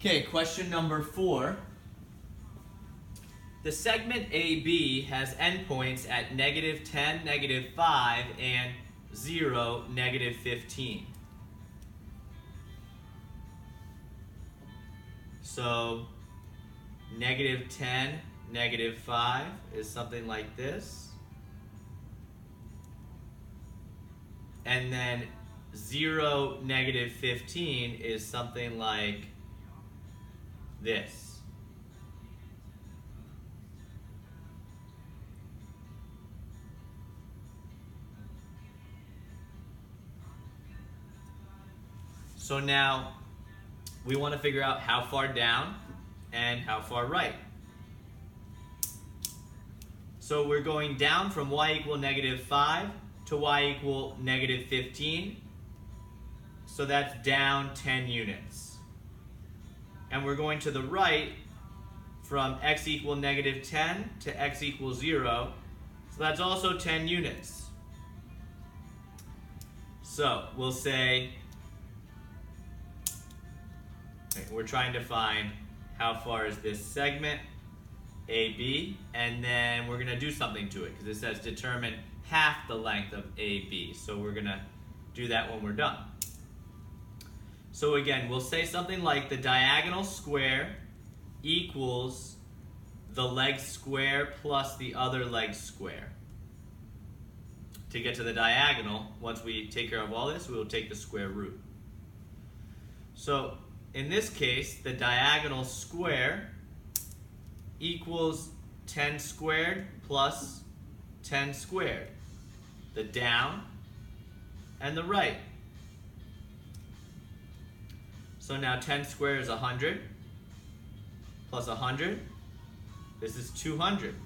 Okay, question number 4. The segment AB has endpoints at -10, -5, and 0, -15. So -10, -5 is something like this. And then 0, -15 is something like this. So now we want to figure out how far down and how far right. So we're going down from y equal -5 to y equal -15. So that's down 10 units. And we're going to the right from x equal -10 to x equals 0. So that's also 10 units. So we'll say, we're trying to find how far is this segment AB, and then we're going to do something to it because it says determine half the length of AB. So we're going to do that when we're done. So again, we'll say something like the diagonal square equals the leg square plus the other leg square. To get to the diagonal, once we take care of all this, we will take the square root. So in this case, the diagonal square equals 10 squared plus 10 squared. The down and the right. So now 10 squared is 100 plus 100. This is 200.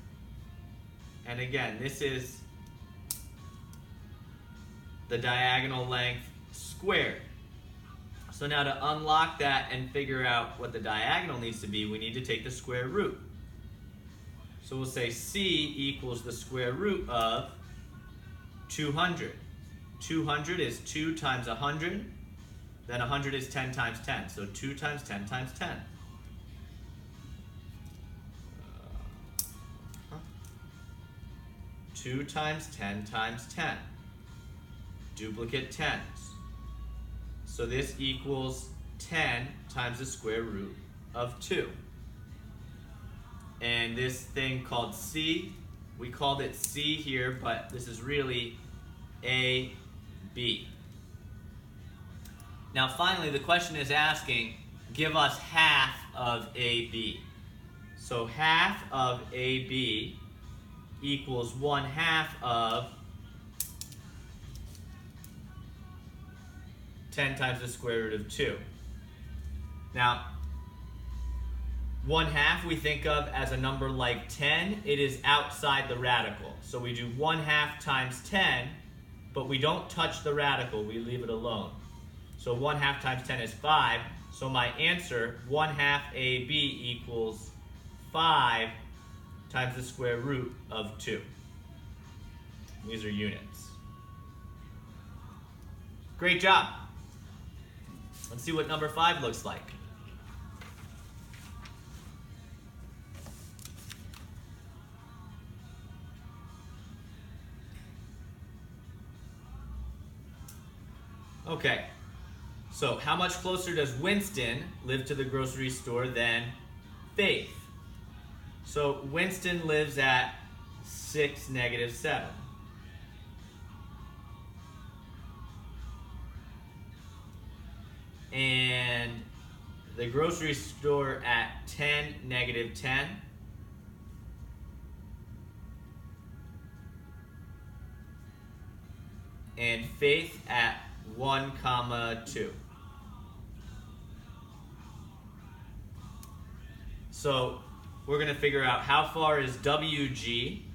And again, this is the diagonal length squared. So now to unlock that and figure out what the diagonal needs to be, we need to take the square root. So we'll say C equals the square root of 200. 200 is 2 times 100. Then 100 is 10 times 10. So 2 times 10 times 10. 2 times 10 times 10. Duplicate 10s. So this equals 10 times the square root of 2. And this thing called C, we called it C here, but this is really AB. Now finally, the question is asking, give us half of AB. So half of AB equals 1/2 of 10 times the square root of 2. Now, 1/2 we think of as a number like 10. It is outside the radical. So we do 1/2 times 10, but we don't touch the radical. We leave it alone. So 1/2 times 10 is 5. So my answer, 1/2 AB equals 5 times the square root of 2. These are units. Great job. Let's see what number 5 looks like. Okay, so how much closer does Winston live to the grocery store than Faith? So Winston lives at 6, -7. And the grocery store at 10, -10. And Faith at 1, 2. So we're going to figure out how far is WG.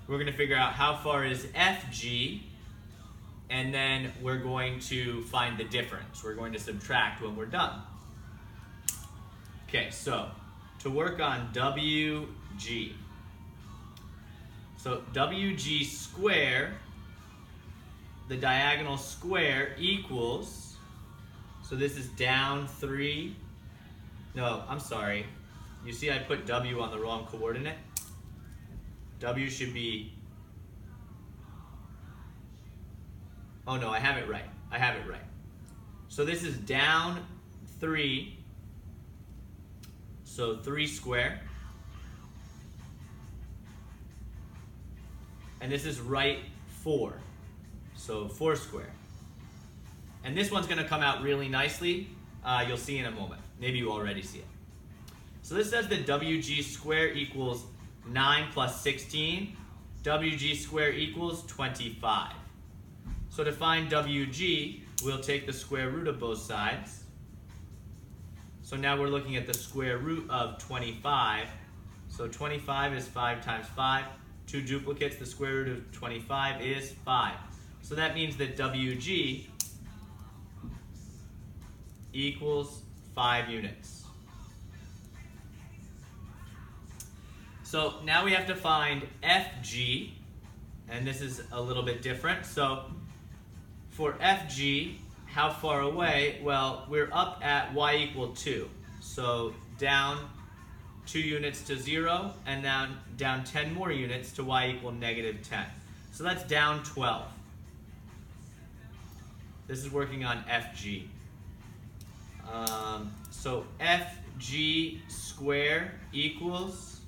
We're going to figure out how far is FG. And then we're going to find the difference. We're going to subtract when we're done. Okay, so to work on WG. So WG square, the diagonal square equals, so this is down 3, No, I'm sorry. You see I put W on the wrong coordinate? W should be... Oh no, I have it right. I have it right. So this is down 3. So 3 square. And this is right 4. So 4 square. And this one's going to come out really nicely. You'll see in a moment. Maybe you already see it. So this says that WG squared equals 9 plus 16. WG squared equals 25. So to find WG, we'll take the square root of both sides. So now we're looking at the square root of 25. So 25 is 5 times 5. 2 duplicates, the square root of 25 is 5. So that means that WG equals 5 units. So now we have to find FG, and this is a little bit different. So for FG, how far away? Well, we're up at y equal 2. So down 2 units to 0, and down 10 more units to y equal negative 10. So that's down 12. This is working on FG. So FG square equals,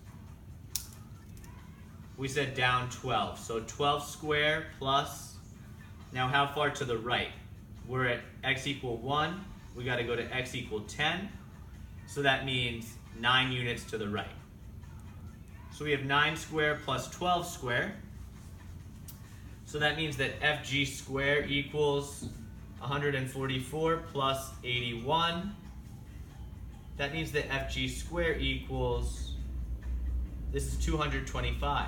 we said down 12. So 12 square plus, now how far to the right? We're at x equal 1. We got to go to x equal 10. So that means 9 units to the right. So we have 9 square plus 12 square. So that means that FG square equals 144 plus 81. That means that FG square equals, this is 225.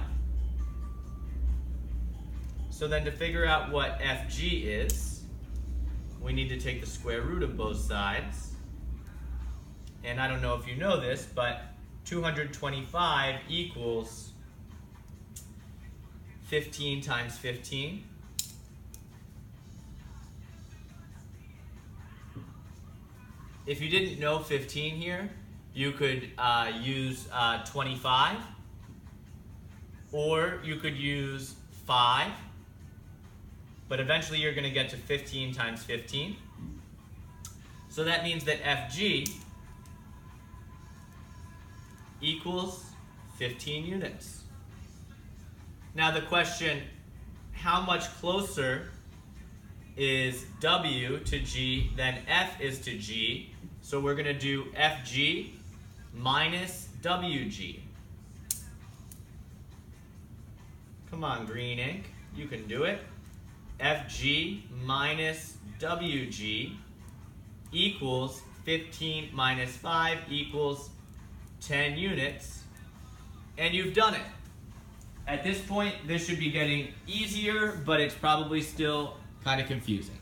So then to figure out what FG is, we need to take the square root of both sides. And I don't know if you know this, but 225 equals 15 times 15. If you didn't know 15 here, you could use 25, or you could use 5, but eventually you're going to get to 15 times 15. So that means that FG equals 15 units. Now the question, how much closer is W to G than F is to G? So we're going to do FG minus WG. Come on, green ink, you can do it. FG minus WG equals 15 minus 5 equals 10 units, and you've done it. At this point, this should be getting easier, but it's probably still kind of confusing.